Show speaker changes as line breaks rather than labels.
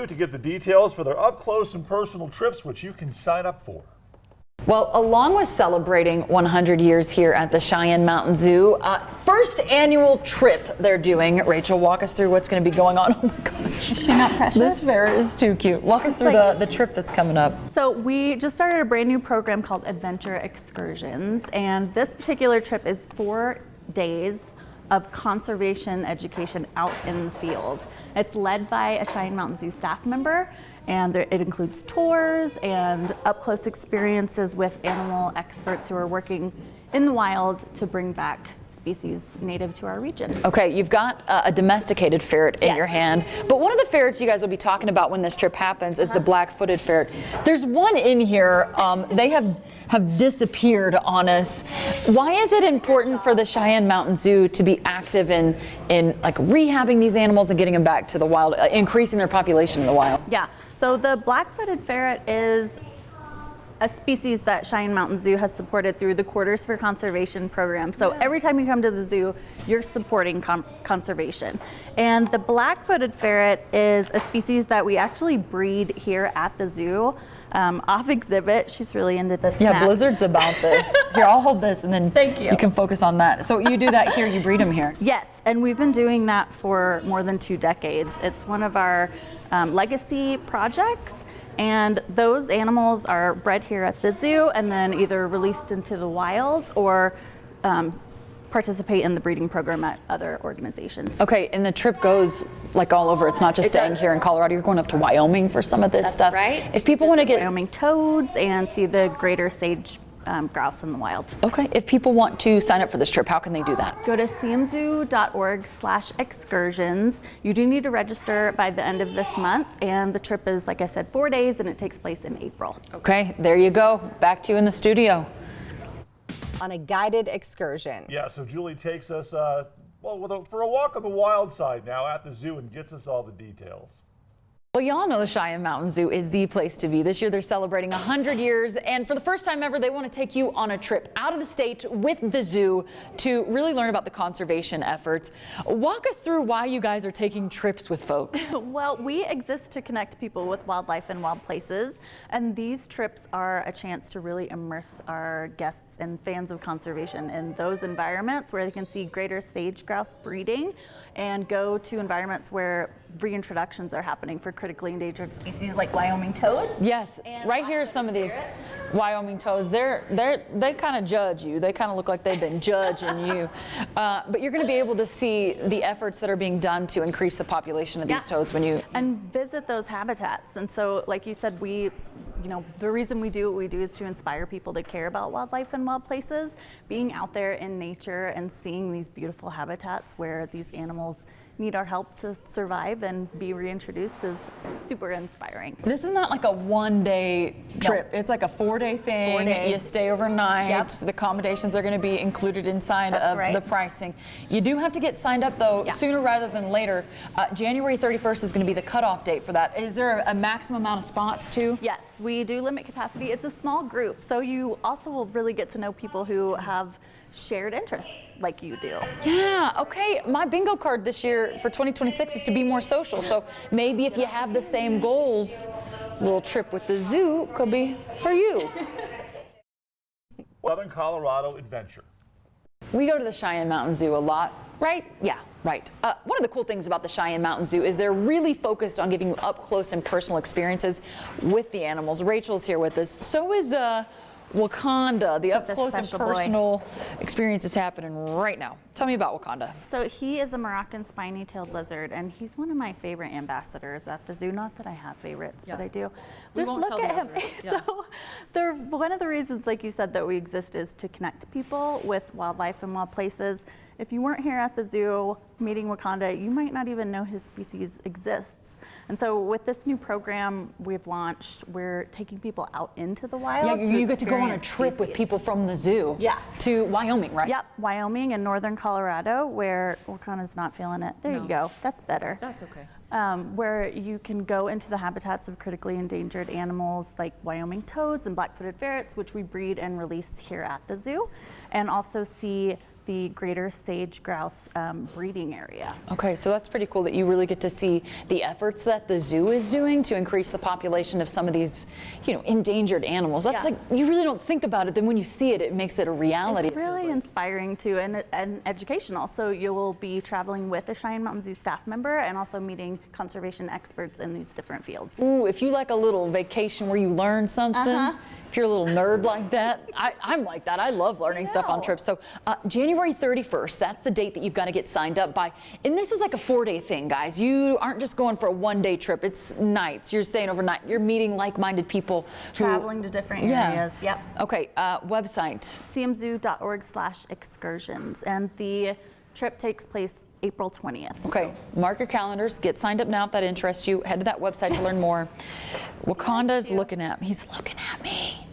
to get the details for their up-close and personal trips, which you can sign up for.
Well, along with celebrating 100 years here at the Cheyenne Mountain Zoo, first annual trip they're doing. Rachel, walk us through what's going to be going on. Oh my gosh.
Is she not precious?
This fair is too cute. Walk us through the trip that's coming up.
So we just started a brand new program called Adventure Excursions, and this particular trip is 4 days of conservation education out in the field. It's led by a Cheyenne Mountain Zoo staff member, and it includes tours and up-close experiences with animal experts who are working in the wild to bring back species native to our region. Okay,
you've got a domesticated ferret in your hand, but one of the ferrets you guys will be talking about when this trip happens is the black-footed ferret. There's one in here, they have disappeared on us. Why is it important for the Cheyenne Mountain Zoo to be active in like rehabbing these animals and getting them back to the wild, increasing their population in the wild?
Yeah, so the black-footed ferret is a species that Cheyenne Mountain Zoo has supported through the Quarters for Conservation program. So every time you come to the zoo, you're supporting conservation. And the black-footed ferret is a species that we actually breed here at the zoo. Off exhibit, she's really into this.
Yeah, Blizzard's about this. Here, I'll hold this and then
Thank you.
You can focus on that. So you do that here, you breed them here?
Yes, and we've been doing that for more than 2 decades. It's one of our legacy projects. And those animals are bred here at the zoo and then either released into the wild or participate in the breeding program at other organizations.
Okay, and the trip goes like all over. It's not just staying here in Colorado. You're going up to Wyoming for some of this stuff.
That's right.
If people want to get
Wyoming toads and see the greater sage grouse in the wild.
Okay, if people want to sign up for this trip, how can they do that?
Go to cmzoo.org/excursions. You do need to register by the end of this month, and the trip is, like I said, 4 days, and it takes place in April.
Okay, there you go. Back to you in the studio.
On a guided excursion.
Yeah, so Julie takes us for a walk on the wild side now at the zoo and gets us all the details.
Well, y'all know the Cheyenne Mountain Zoo is the place to be. This year they're celebrating 100 years, and for the first time ever, they want to take you on a trip out of the state with the zoo to really learn about the conservation efforts. Walk us through why you guys are taking trips with folks.
Well, we exist to connect people with wildlife and wild places, and these trips are a chance to really immerse our guests and fans of conservation in those environments where they can see greater sage grouse breeding and go to environments where reintroductions are happening for critically endangered species like Wyoming toads.
Yes, right here are some of these Wyoming toads. They kind of judge you. They kind of look like they've been judging you. But you're going to be able to see the efforts that are being done to increase the population of these toads when you
and visit those habitats. And so, like you said, the reason we do what we do is to inspire people to care about wildlife and wild places. Being out there in nature and seeing these beautiful habitats where these animals need our help to survive and be reintroduced is super inspiring.
This is not like a one-day trip. No. It's like a 4-day thing.
4 days.
You stay overnight.
Yep.
The accommodations are going to be included inside the pricing. You do have to get signed up though sooner rather than later. January 31st is going to be the cutoff date for that. Is there a maximum amount of spots too?
Yes, we do limit capacity. It's a small group, so you also will really get to know people who have shared interests like you do.
Yeah, okay. My bingo card this year for 2026 is to be more social. So maybe if you have the same goals, a little trip with the zoo could be for you.
Southern Colorado adventure.
We go to the Cheyenne Mountain Zoo a lot, right? Yeah, right. One of the cool things about the Cheyenne Mountain Zoo is they're really focused on giving you up close and personal experiences with the animals. Rachel's here with us. So is Wakanda. The up close and personal experience is happening right now. Tell me about Wakanda.
So he is a Moroccan spiny-tailed lizard, and he's one of my favorite ambassadors at the zoo. Not that I have favorites, but I do. Just look at him. Yeah. So one of the reasons, like you said, that we exist is to connect people with wildlife and wild places. If you weren't here at the zoo meeting Wakanda, you might not even know his species exists. And so with this new program we've launched, we're taking people out into the wild.
Yeah, you get to go on a trip with people from the zoo to Wyoming, right?
Yep, Wyoming and northern Colorado, where Wakanda's not feeling it. There you go. That's better.
That's okay.
Where you can go into the habitats of critically endangered animals like Wyoming toads and black-footed ferrets, which we breed and release here at the zoo, and also see the greater sage grouse breeding area.
Okay, so that's pretty cool that you really get to see the efforts that the zoo is doing to increase the population of some of these, you know, endangered animals. That's like, you really don't think about it, then when you see it, it makes it a reality.
It's really inspiring too, and educational. So you will be traveling with a Cheyenne Mountain Zoo staff member and also meeting conservation experts in these different fields.
Ooh, if you like a little vacation where you learn something, if you're a little nerd like that, I'm like that. I love learning stuff on trips. So January 31st, that's the date that you've got to get signed up by. And this is like a 4-day thing, guys. You aren't just going for a 1-day trip. It's nights. You're staying overnight. You're meeting like-minded people.
Traveling to different areas. Yep.
Okay, website.
cmzoo.org/excursions. And the trip takes place April 20th.
Okay, mark your calendars, get signed up now if that interests you. Head to that website to learn more. Wakanda's looking at me. He's looking at me.